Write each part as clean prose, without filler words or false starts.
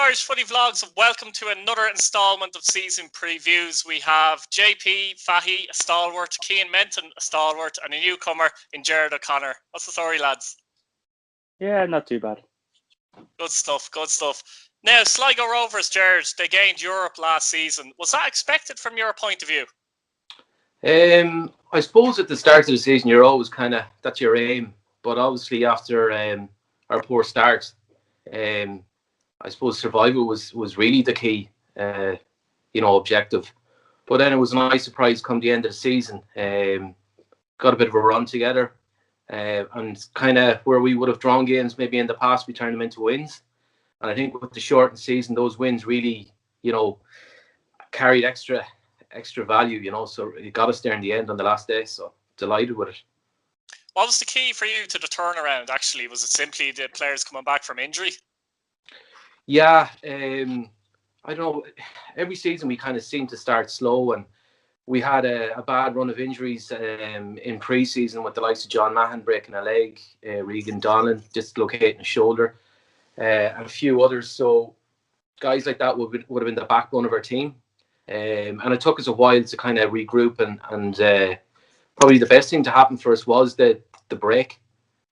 Irish Footy Vlogs, and welcome to another instalment of season previews. We have JP Fahy, a stalwart, Cian Menton, a stalwart, and a newcomer in Jared O'Connor. What's the story, lads? Yeah, not too bad. Good stuff, good stuff. Now, Sligo Rovers, Jared, they gained Europe last season. Was that expected from your point of view? I suppose at the start of the season, you're always that's your aim. But obviously, after our poor start, I suppose survival was really the key, objective. But then it was a nice surprise come the end of the season. Got a bit of a run together, and where we would have drawn games maybe in the past, we turned them into wins. And I think with the shortened season, those wins really, carried extra value. So it got us there in the end on the last day. So delighted with it. What was the key for you to the turnaround, actually? Was it simply the players coming back from injury? Yeah, I don't know. Every season we kind of seem to start slow, and we had a bad run of injuries in pre-season with the likes of John Mahon breaking a leg, Regan Donlan dislocating a shoulder, and a few others. So guys like that would have been the backbone of our team, and it took us a while to kind of regroup, and probably the best thing to happen for us was the break,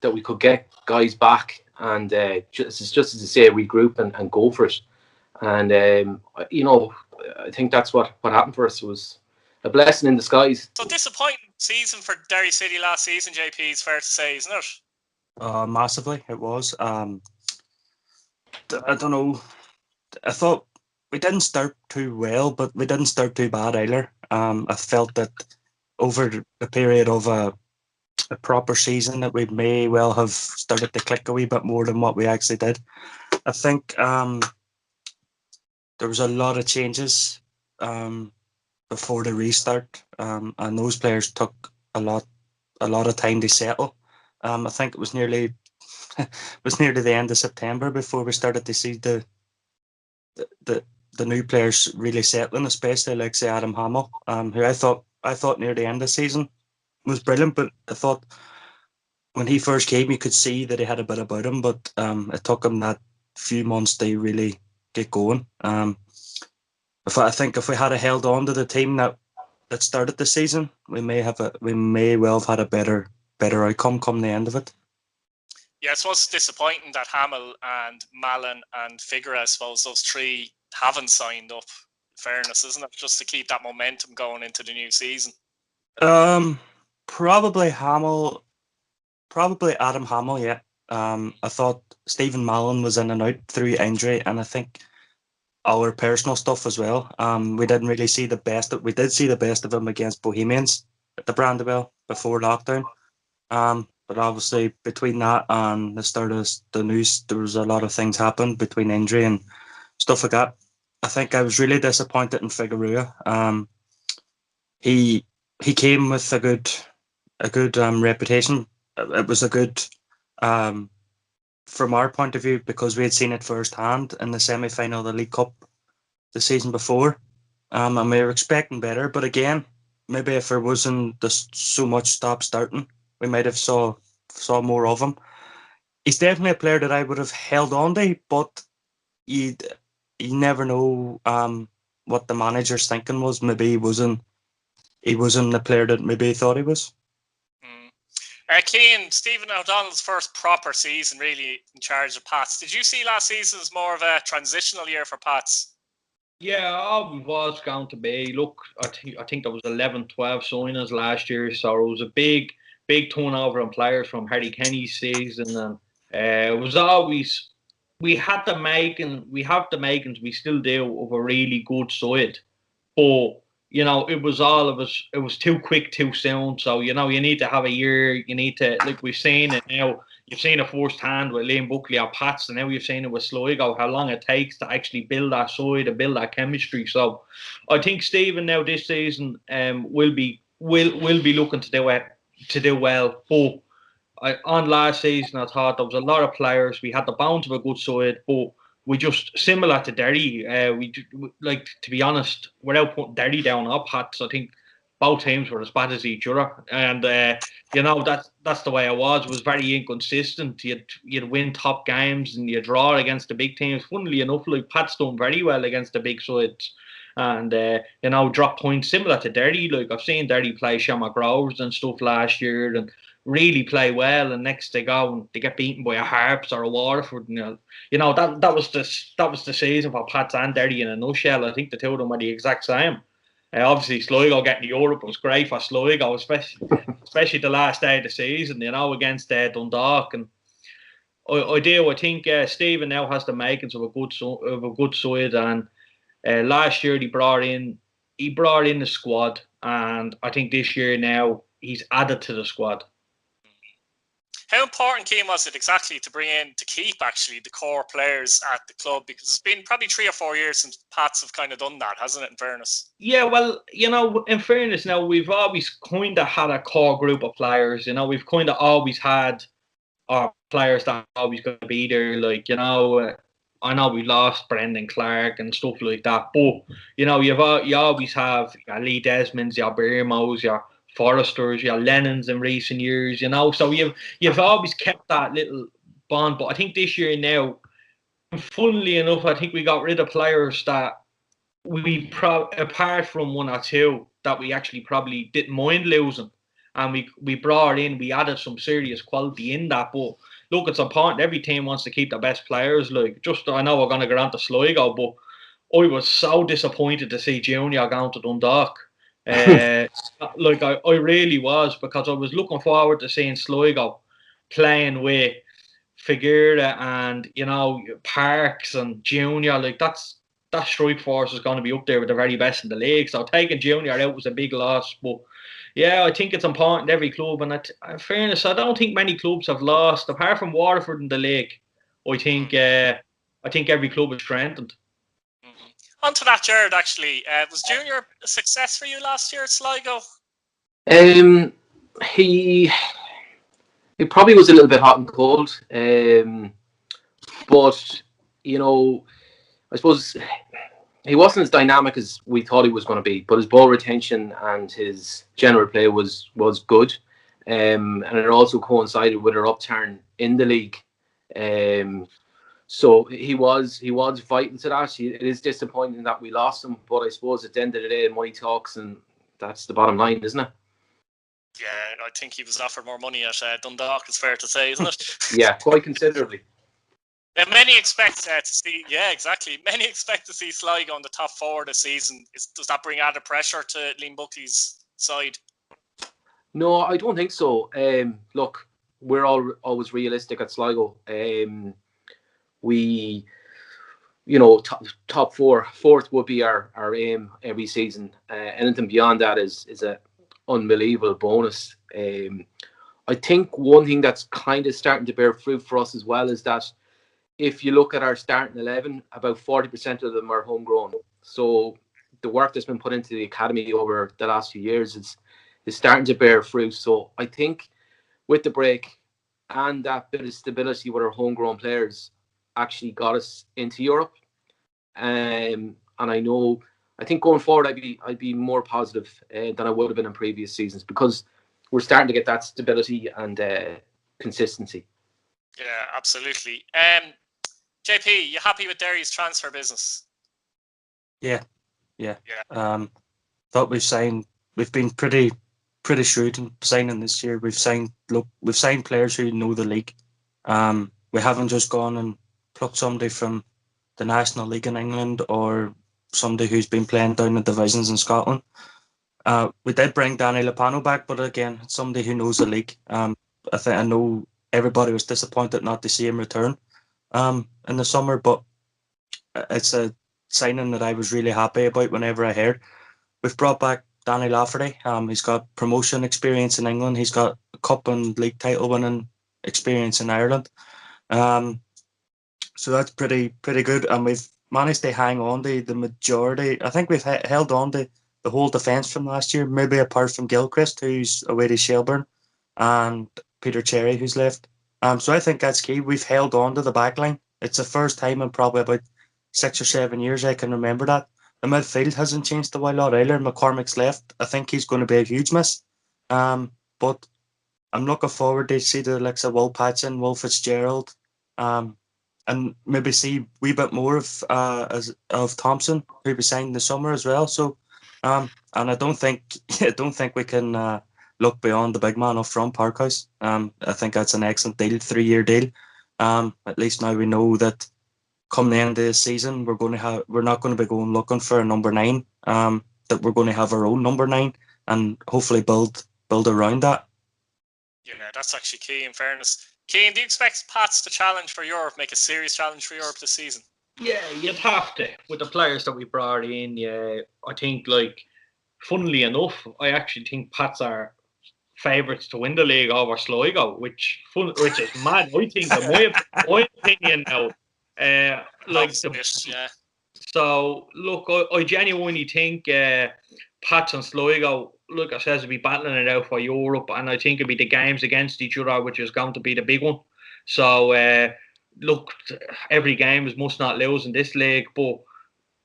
that we could get guys back and just as I say, regroup and go for it. And I think that's what happened for us. It was a blessing in disguise. So disappointing season for Derry City last season, JP, is fair to say, isn't it? Massively, it was. I don't know. I thought we didn't start too well, but we didn't start too bad either. I felt that over the period of a proper season that we may well have started to click a wee bit more than what we actually did. I think there was a lot of changes before the restart, and those players took a lot of time to settle. I think it was nearly the end of September before we started to see the new players really settling, especially like say Adam Hamill, who I thought near the end of the season was brilliant, but I thought when he first came you could see that he had a bit about him, but it took him that few months to really get going. I think if we had held on to the team that started the season, we may well have had a better outcome come the end of it. Yeah, I suppose it's disappointing that Hamill and Mallon and Figure, I suppose those three haven't signed up. In fairness, isn't it? Just to keep that momentum going into the new season. Probably Adam Hamill, yeah. I thought Stephen Mallon was in and out through injury, and I think our personal stuff as well. We didn't really see the best. We did see the best of him against Bohemians at the Brandywell before lockdown. But obviously between that and the start of the news, there was a lot of things happened between injury and stuff like that. I think I was really disappointed in Figueroa. He came with a good reputation. It was a good from our point of view, because we had seen it firsthand in the semi-final of the League Cup the season before, and we were expecting better. But again, maybe if there wasn't so much stop-starting, we might have saw more of him. He's definitely a player that I would have held on to, but you never know what the manager's thinking was. Maybe he wasn't the player that maybe he thought he was. Cian, Stephen O'Donnell's first proper season really in charge of Pats. Did you see last season as more of a transitional year for Pats? Yeah, it was going to be. Look, I think there was 11, 12 signings last year, so it was a big turnover on players from Harry Kenny's season, and it was always we have the makings, we still do, of a really good side, but it was too quick, too soon. So, you need to have a year. You need to, like we've seen it now. You've seen it firsthand with Liam Buckley or Pats, and now you've seen it with Sligo, how long it takes to actually build that side and build that chemistry. So, I think Stephen now this season will be looking to do well. But on last season, I thought there was a lot of players. We had the bounce of a good side, but we just, similar to Derry, to be honest, without putting Derry down our Pats, I think both teams were as bad as each other, and that's the way it was. It was very inconsistent. You'd win top games and you draw against the big teams. Funnily enough, like Pat's done very well against the big sides, and drop points similar to Derry. Like I've seen Derry play Shamrock Rovers and stuff last year, and really play well, and next they go and they get beaten by a Harps or a Waterford. That was the season for Pats and Derry in a nutshell. I think the two of them were the exact same. Obviously, Sligo getting to Europe was great for Sligo, especially the last day of the season. Against Dundalk, and I think Stephen now has the makings of a good side, and last year he brought in the squad, and I think this year now he's added to the squad. How important, Keane, was it exactly to keep actually the core players at the club? Because it's been probably 3 or 4 years since Pats have kind of done that, hasn't it, in fairness? Yeah, well, in fairness now, we've always kind of had a core group of players. We've kind of always had our players that are always going to be there. Like, I know we lost Brendan Clark and stuff like that, but, you always have your Lee Desmonds, your Birmos, your Forresters, your Lennons in recent years, so you've always kept that little bond. But I think this year now, funnily enough, I think we got rid of players that apart from one or two that we actually probably didn't mind losing, and we added some serious quality in that. But look, it's important. Every team wants to keep the best players. Like, I know we're going to get on to Sligo, but I was so disappointed to see Junior going to Dundalk. I really was, because I was looking forward to seeing Sligo playing with Figueira and Parks and Junior. Like, that strike force is going to be up there with the very best in the league. So taking Junior out was a big loss. But yeah, I think it's important every club. And in fairness, I don't think many clubs have lost apart from Waterford in the league. I think every club is strengthened. On to that, Jared, actually. Was Junior a success for you last year at Sligo? He probably was a little bit hot and cold. But, I suppose he wasn't as dynamic as we thought he was going to be. But his ball retention and his general play was good. And it also coincided with our upturn in the league. So he was vital to that. It is disappointing that we lost him, but I suppose at the end of the day, money talks, and that's the bottom line, isn't it? Yeah, I think he was offered more money at Dundalk, it's fair to say, isn't it? Yeah, quite considerably. Many expect to see, exactly. Many expect to see Sligo on the top 4 this season. Does that bring added pressure to Liam Buckley's side? No, I don't think so. Look, we're always realistic at Sligo. We, top 4, 4th would be our aim every season. Anything beyond that is an unbelievable bonus. I think one thing that's kind of starting to bear fruit for us as well is that if you look at our starting 11, about 40% of them are homegrown. So the work that's been put into the academy over the last few years is starting to bear fruit. So I think with the break and that bit of stability with our homegrown players actually got us into Europe. And I think going forward I'd be more positive than I would have been in previous seasons, because we're starting to get that stability and consistency. Yeah, absolutely. JP, you happy with Derry's transfer business? Yeah. Thought we've been pretty shrewd in signing this year. We've signed players who know the league. We haven't just gone and plucked somebody from the National League in England or somebody who's been playing down the divisions in Scotland. We did bring Danny Lopano back, but again, it's somebody who knows the league. I know everybody was disappointed not to see him return in the summer, but it's a signing that I was really happy about whenever I heard. We've brought back Danny Lafferty. He's got promotion experience in England. He's got a cup and league title winning experience in Ireland. So that's pretty good, and we've managed to hang on to the majority. I think we've held on to the whole defence from last year, maybe apart from Gilchrist, who's away to Shelburne, and Peter Cherry, who's left. So I think that's key. We've held on to the back line. It's the first time in probably about 6 or 7 years I can remember that the midfield hasn't changed a whole lot either. McCormick's left. I think he's going to be a huge miss. But I'm looking forward to see the likes of Will Patson, Will Fitzgerald, and maybe see a wee bit more of Thompson, who we signed in the summer as well. So, and I don't think we can look beyond the big man up front, Parkhouse. I think that's an excellent deal, 3-year deal. At least now we know that come the end of the season, we're not going to be going looking for a number 9. That we're going to have our own number 9 and hopefully build around that. Yeah, that's actually key. In fairness, Keane, do you expect Pats to challenge for Europe, make a serious challenge for Europe this season? Yeah, you'd have to with the players that we brought in. Yeah, I think funnily enough, I actually think Pats are favourites to win the league over Sligo, which is mad. I think, in my opinion now, yeah. So look, I genuinely think Pats and Sligo, like I said, will be battling it out for Europe, and I think it'll be the games against each other, which is going to be the big one. So look, every game is must not lose in this league, but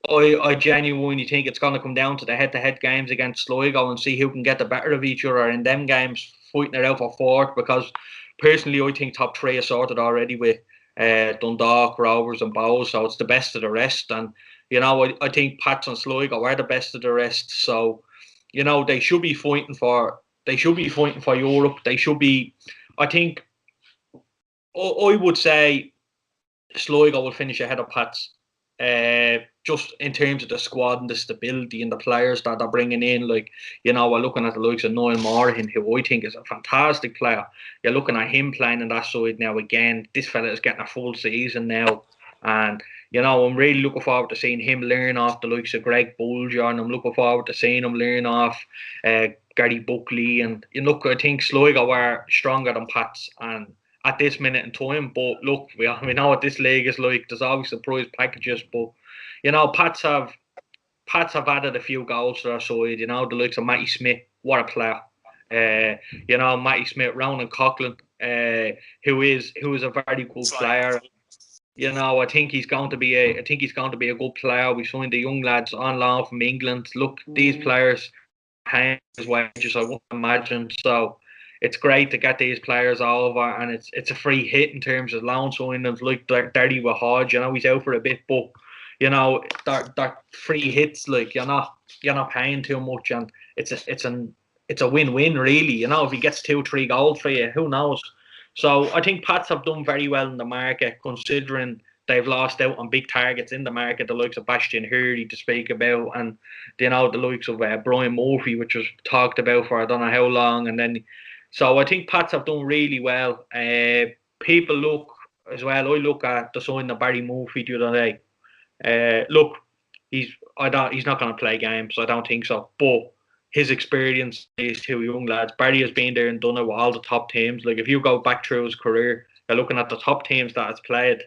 I genuinely think it's going to come down to the head-to-head games against Sligo and see who can get the better of each other in them games, fighting it out for fourth. Because personally, I think top 3 is sorted already with Dundalk, Rovers, and Bows, so it's the best of the rest. And I think Pats and Sligo are the best of the rest. So they should be fighting for Europe. They should be. I think I would say Sligo will finish ahead of Pats. Just in terms of the squad and the stability and the players that they're bringing in, we're looking at the likes of Noel Morahan, who I think is a fantastic player. You're looking at him playing on that side now again. This fella is getting a full season now, and I'm really looking forward to seeing him learn off the likes of Greg Bulger, and I'm looking forward to seeing him learn off Gary Buckley. And I think Sligo are stronger than Pats and at this minute in time, but look, we know what this league is like. There's always surprise packages, but Pats have added a few goals to their side. The likes of Matty Smith, what a player. Matty Smith, Ronan Coughlin, who is a very good player. I think he's going to be a good player. We signed the young lads on loan from England. Look, these players paying his wages, I wouldn't imagine. So it's great to get these players over, and it's a free hit in terms of loan signings, like Derry with Hodge. He's out for a bit, but they're free hits. You're not paying too much, and it's a win-win really. If he gets 2-3 goals for you, who knows? So I think Pats have done very well in the market, considering they've lost out on big targets in the market, the likes of Bastian Hurley to speak about, and the likes of Brian Murphy, which was talked about for I don't know how long, and then. So I think Pats have done really well. People look as well. I look at the signing of Barry Murphy the other day. Look, he's not going to play games. I don't think so. But his experience, these 2 young lads, Barry has been there and done it with all the top teams. If you go back through his career, you're looking at the top teams that has played.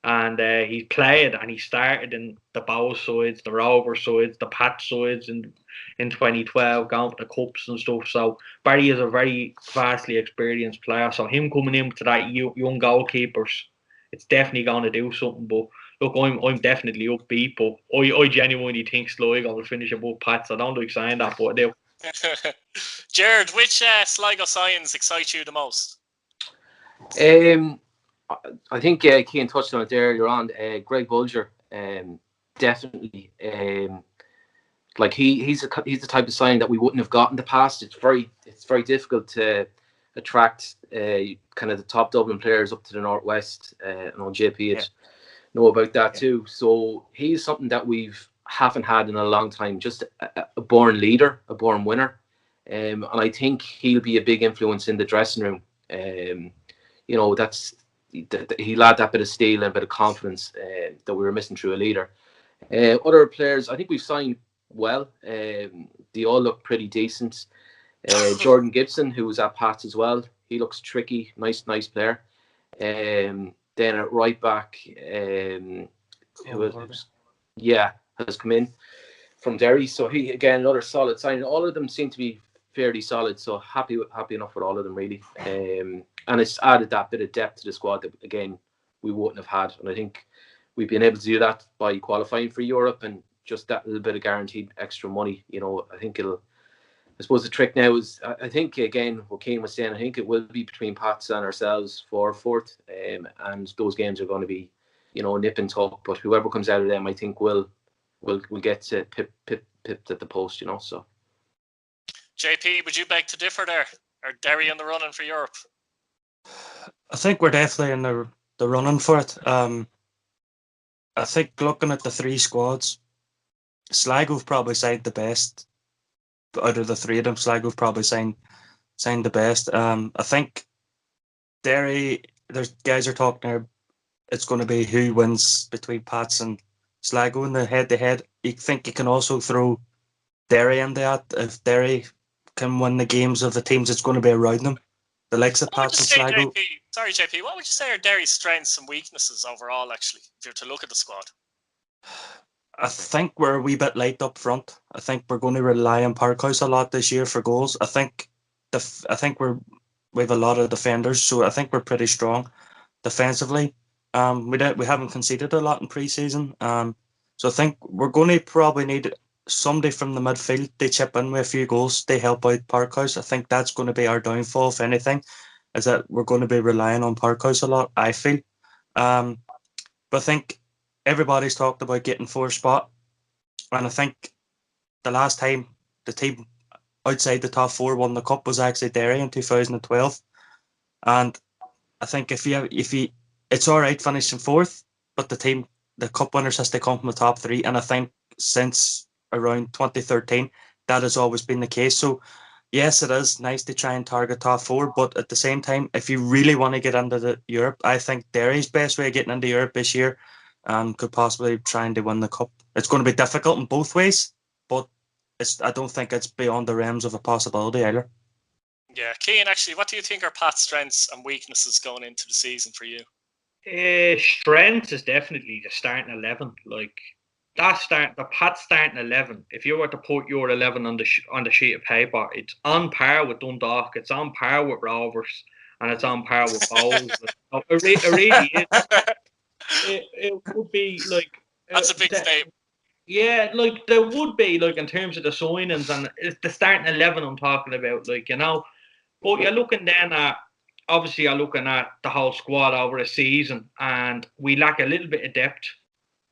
And he played and he started in the Bows sides, the Rovers sides, the Pats sides in 2012, going for the cups and stuff. So Barry is a very vastly experienced player. So him coming in to that young goalkeepers, it's definitely going to do something. But look, I'm definitely upbeat, but I genuinely think Sligo will finish above Pats. I don't like saying that, but I do. Jared, which Sligo signs excite you the most? I think Keane touched on it there earlier on. Greg Bulger, definitely. He's the type of signing that we wouldn't have got in the past. It's very difficult to attract kind of the top Dublin players up to the northwest. JP know about that too. So he's something that we've haven't had in a long time. Just a born leader, a born winner, and I think he'll be a big influence in the dressing room. He'll add that bit of steel and a bit of confidence that we were missing through a leader. Other players, I think we've signed well. They all look pretty decent. Jordan Gibson, who was at Pats as well, he looks tricky, nice player. Then at right back, has come in from Derry, so he again another solid signing. All of them seem to be fairly solid, so happy enough with all of them really. And it's added that bit of depth to the squad that again we wouldn't have had, and I think we've been able to do that by qualifying for Europe and just that little bit of guaranteed extra money. I think I suppose the trick now is, I think, again, what Keane was saying, I think it will be between Pats and ourselves for fourth, and those games are going to be, nip and tuck. But whoever comes out of them, I think, will get to pipped at the post, so. JP, would you beg to differ there? Are Derry in the running for Europe? I think we're definitely in the running for it. I think looking at the three squads, Sligo have probably signed the best. Out of the three of them, Sligo have probably signed the best. I think Derry, there's guys are talking there, it's going to be who wins between Pats and Sligo in the head-to-head. You think you can also throw Derry in that. If Derry can win the games of the teams, it's going to be around them. The likes of Pats and Sligo. Sorry, JP, what would you say are Derry's strengths and weaknesses overall, actually, if you're to look at the squad? I think we're a wee bit light up front. I think we're going to rely on Parkhouse a lot this year for goals. I think we have a lot of defenders, so I think we're pretty strong defensively. We haven't conceded a lot in pre-season. So I think we're going to probably need somebody from the midfield to chip in with a few goals. They help out Parkhouse. I think that's going to be our downfall, if anything, is that we're going to be relying on Parkhouse a lot, I feel. But I think everybody's talked about getting fourth spot. And I think the last time the team outside the top four won the cup was actually Derry in 2012. And I think if you it's all right finishing fourth, but the cup winners has to come from the top three. And I think since around 2013, that has always been the case. So yes, it is nice to try and target top four, but at the same time, if you really want to get into the Europe, I think Derry's best way of getting into Europe this year could possibly trying to win the cup. It's going to be difficult in both ways, but I don't think it's beyond the realms of a possibility either. Yeah, Keane, actually, what do you think are Pat's strengths and weaknesses going into the season for you? Strengths is definitely the starting 11. Like the Pat's starting 11. If you were to put your 11 on the sheet of paper, it's on par with Dundalk, it's on par with Rovers, and it's on par with Bowls. It really is. It would be like that's a big statement. Yeah, like there would be, like, in terms of the signings, and it's the starting 11 I'm talking about, like, But you're looking then at, obviously, you're looking at the whole squad over a season, and we lack a little bit of depth.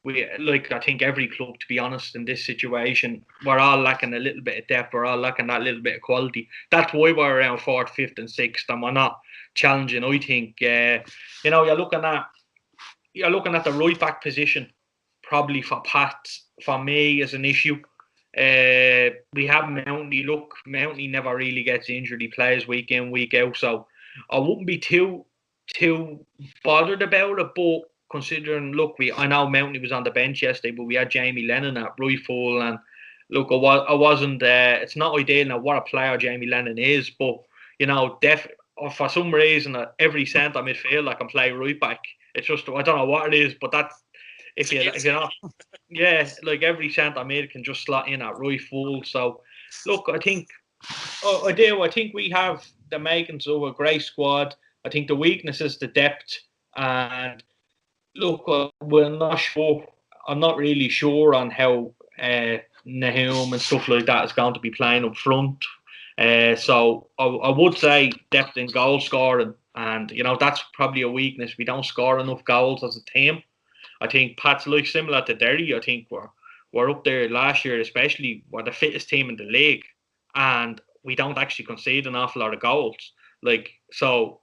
I think every club, to be honest, in this situation, we're all lacking a little bit of depth. We're all lacking that little bit of quality. That's why we're around 4th, 5th, and 6th, and we're not challenging. I think, you're looking at the right back position. Probably for Pat, for me, is an issue. We have Mountney. Look, Mountney never really gets injured. He plays week in, week out. So I wouldn't be too bothered about it. But considering, look, I know Mountney was on the bench yesterday, but we had Jamie Lennon at right full. And look, I wasn't. It's not ideal now what a player Jamie Lennon is, but for some reason, every centre midfielder can play right back. It's just, I don't know what it is, but that's if you're not, yeah, like every centre mid can just slot in at right full. So, look, I think we have the makings of a great squad. I think the weakness is the depth, and look, we're not sure. I'm not really sure on how Nahum and stuff like that is going to be playing up front. So I would say depth in goal scoring, and that's probably a weakness. We don't score enough goals as a team. I think Pat's like similar to Derry. I think we're up there last year, especially we're the fittest team in the league, and we don't actually concede an awful lot of goals. Like, so,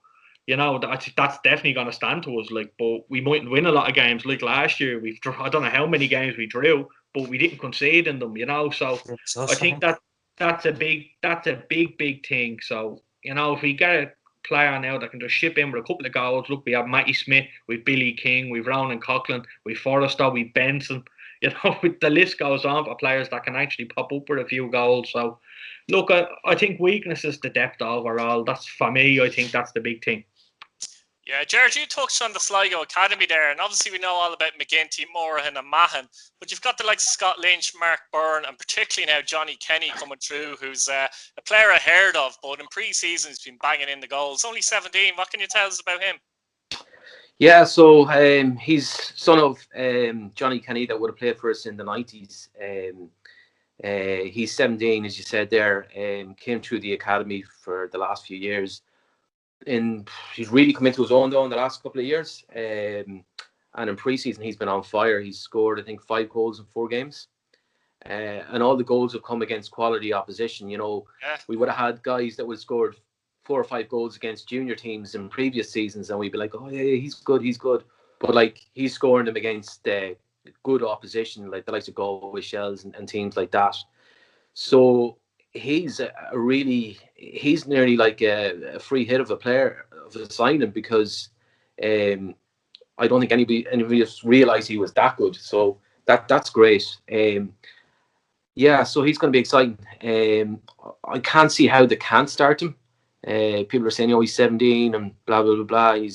that's definitely going to stand to us. Like, but we mightn't win a lot of games like last year. I don't know how many games we drew, but we didn't concede in them. So I think that's a big thing. So if we get a player now that can just ship in with a couple of goals. Look, we have Matty Smith, we've Billy King, we've Ronan Coughlin, we've Forrester, we've Benson. The list goes on for players that can actually pop up with a few goals. So, look, I think weakness is the depth overall. That's, for me, I think that's the big thing. Yeah, Jared, you touched on the Sligo Academy there, and obviously we know all about McGinty, Morahan and Mahan, but you've got the likes of Scott Lynch, Mark Byrne, and particularly now Johnny Kenny coming through, who's a player I heard of, but in pre-season he's been banging in the goals. Only 17, what can you tell us about him? Yeah, so he's son of Johnny Kenny that would have played for us in the 90s. He's 17, as you said there, came through the academy for the last few years. He's really come into his own though in the last couple of years. And in pre-season, he's been on fire. He's scored, I think, 5 goals in 4 games. And all the goals have come against quality opposition. You know, we would have had guys that would have scored 4 or 5 goals against junior teams in previous seasons, and we'd be like, oh yeah, he's good. But like, he's scoring them against good opposition, like the likes of Galway Shells and teams like that. So he's he's nearly like a free hit of a player of a signing, because I don't think anybody else realised he was that good. So that's great. Yeah, so he's going to be exciting. I can't see how they can't start him. People are saying, "Oh, he's 17 and blah blah blah blah."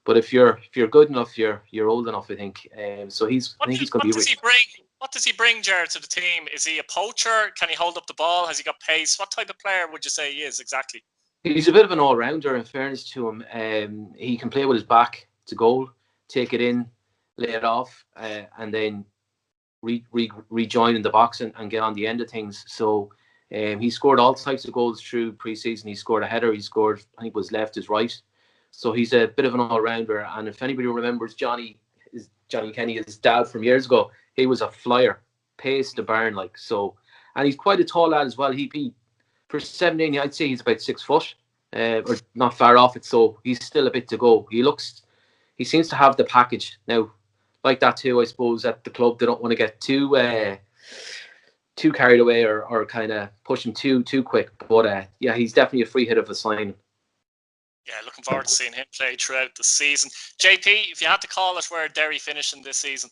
But if you're good enough, you're old enough, I think. So I think he's going to be. What does he bring, Jared, to the team? Is he a poacher? Can he hold up the ball? Has he got pace? What type of player would you say he is exactly? He's a bit of an all-rounder, in fairness to him. He can play with his back to goal, take it in, lay it off, and then rejoin in the box and get on the end of things. So he scored all types of goals through pre-season. He scored a header. He scored, I think it was left, his right. So he's a bit of an all-rounder. And if anybody remembers Johnny Kenny, his dad from years ago, he was a flyer, pace to barn, like. So, and he's quite a tall lad as well. He for 17, I'd say he's about 6 foot, or not far off it. So he's still a bit to go. He seems to have the package now. Like that too, I suppose, at the club they don't want to get too carried away or kind of push him too quick. But yeah, he's definitely a free hit of a signing. Yeah, looking forward to seeing him play throughout the season. JP, if you had to call it, where Derry finishing this season?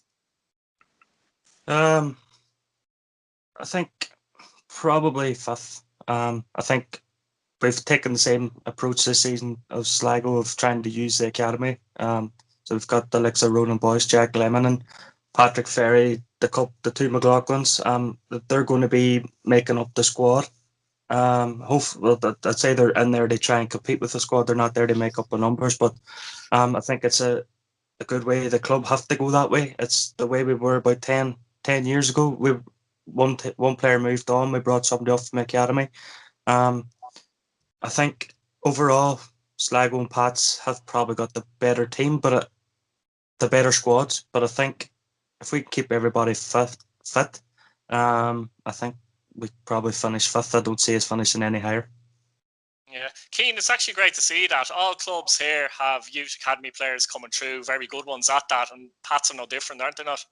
I think probably 5th. I think we've taken the same approach this season of Sligo of trying to use the academy. So we've got the likes of Ronan Boyce, Jack Lemon, and Patrick Ferry, the 2 McLaughlins. They're going to be making up the squad. Hopefully, I'd say they're in there. They try and compete with the squad. They're not there to make up the numbers, but I think it's a good way. The club have to go that way. It's the way we were about 10 years ago. One player moved on. We brought somebody off from the academy. I think overall, Sligo and Pats have probably got the better team, but the better squads. But I think if we keep everybody fit, I think we probably finish 5th. I don't see us finishing any higher. Yeah, Keane, it's actually great to see that all clubs here have youth academy players coming through, very good ones at that, and Pats are no different, aren't they not?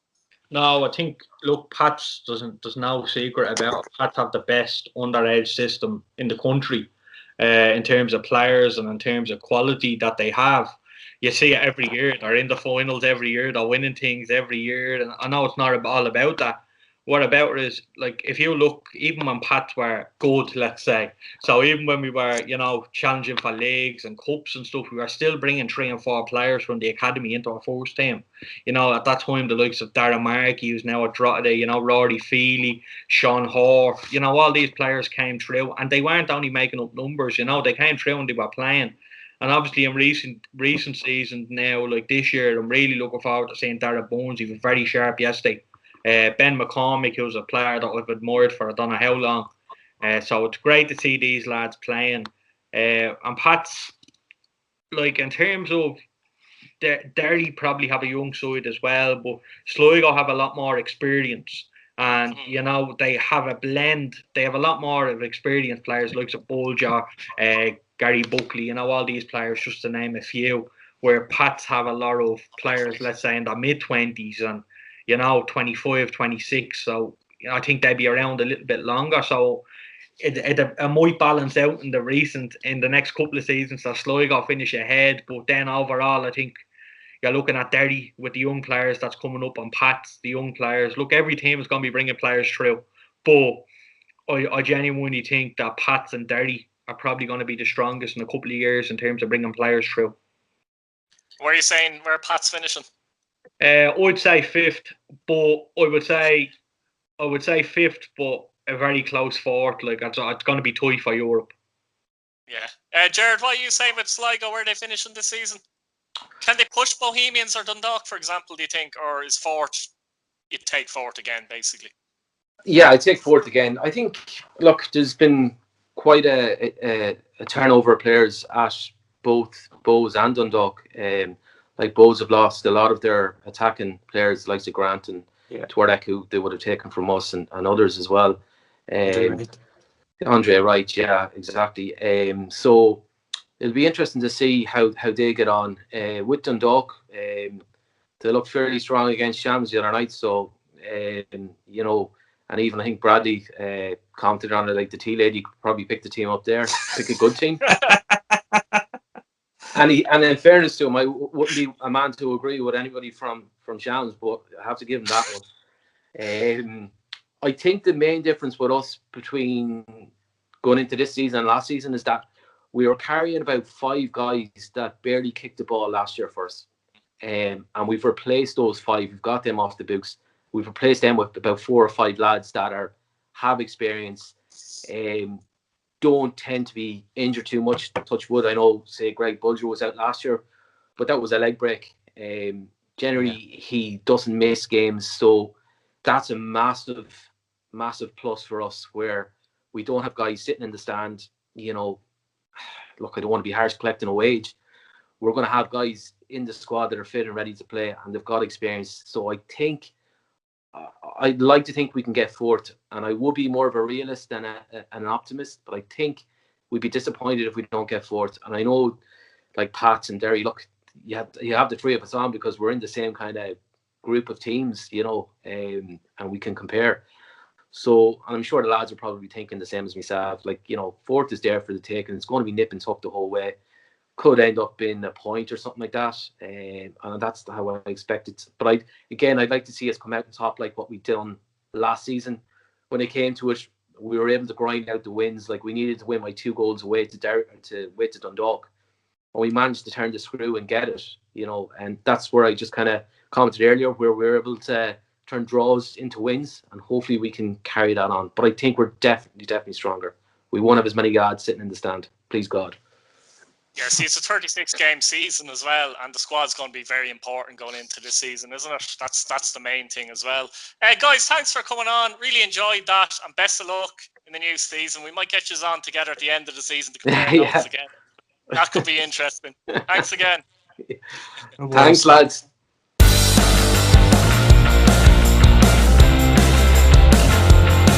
No, I think, look, Pats there's no secret about it. Pats have the best underage system in the country, in terms of players and in terms of quality that they have. You see it every year. They're in the finals every year. They're winning things every year. And I know it's not all about that. What about it is, like, if you look, even when Pats were good, let's say, so even when we were, challenging for leagues and cups and stuff, we were still bringing 3 and 4 players from the academy into our first team. At that time, the likes of Darren Markey, who's now at Drogheda, Rory Feely, Sean Hoare, all these players came through, and they weren't only making up numbers, they came through and they were playing. And obviously in recent seasons now, like this year, I'm really looking forward to seeing Darren Bones. He was very sharp yesterday. Ben McCormick, who's a player that I've admired for I don't know how long. So it's great to see these lads playing. And Pat's, like, in terms of Derry probably have a young side as well, but Sligo have a lot more experience. And, they have a blend. They have a lot more of experienced players, like Bolger, Gary Buckley, all these players, just to name a few, where Pats have a lot of players, let's say, in their mid-20s and, 25, 26. So, I think they'd be around a little bit longer. So, it might balance out in the next couple of seasons. So Sligo finish ahead. But then overall, I think you're looking at Derry with the young players that's coming up, on Pats, the young players. Look, every team is going to be bringing players through. But I genuinely think that Pats and Derry are probably going to be the strongest in a couple of years in terms of bringing players through. Where are you saying where Pat's finishing? I'd say 5th, but I would say 5th, but a very close 4th. Like, it's going to be tight for Europe. Yeah. Jared, what are you saying with Sligo? Where are they finishing this season? Can they push Bohemians or Dundalk, for example, do you think? Or is Fort, you'd take Fort again, basically? Yeah, I'd take Fort again. I think, look, there's been quite a turnover of players at both Bows and Dundalk. Like Bows have lost a lot of their attacking players, like Grant and Twerek, who they would have taken from us, and others as well. Andre Wright, yeah, exactly. So it'll be interesting to see how they get on with Dundalk. They looked fairly strong against Shams the other night, so you know, and even I think Bradley commented on it, like the tea lady could probably pick the team up there, pick a good team. And in fairness to him, I wouldn't be a man to agree with anybody from Shams, but I have to give him that one. I think the main difference with us between going into this season and last season is that we were carrying about 5 guys that barely kicked the ball last year for us. And we've replaced those 5. We've got them off the books. We've replaced them with about 4 or 5 lads that have experience, don't tend to be injured too much. Touch wood. I know, say, Greg Bulger was out last year, but that was a leg break. Generally, he doesn't miss games, so that's a massive, massive plus for us, where we don't have guys sitting in the stand. You know, look, I don't want to be harsh collecting a wage. We're going to have guys in the squad that are fit and ready to play, and they've got experience. So I think I'd like to think we can get fourth, and I would be more of a realist than an optimist, but I think we'd be disappointed if we don't get fourth. And I know, like Pats and Derry, look, you have the 3 of us on because we're in the same kind of group of teams, you know, and we can compare. So, and I'm sure the lads are probably thinking the same as myself. Like, you know, fourth is there for the taking. It's going to be nip and tuck the whole way. Could end up being a point or something like that, and that's how I expect it. But I'd like to see us come out on top like what we done last season. When it came to it, we were able to grind out the wins. Like, we needed to win by 2 goals away to Dundalk, and we managed to turn the screw and get it. You know, and that's where I just kind of commented earlier, where we were able to turn draws into wins, and hopefully we can carry that on. But I think we're definitely stronger. We won't have as many lads sitting in the stand, please God. Yeah, see, it's a 36-game season as well, and the squad's going to be very important going into this season, isn't it? That's the main thing as well. Guys, thanks for coming on. Really enjoyed that, and best of luck in the new season. We might get you on together at the end of the season to compare notes again. That could be interesting. Thanks again. Thanks, lads.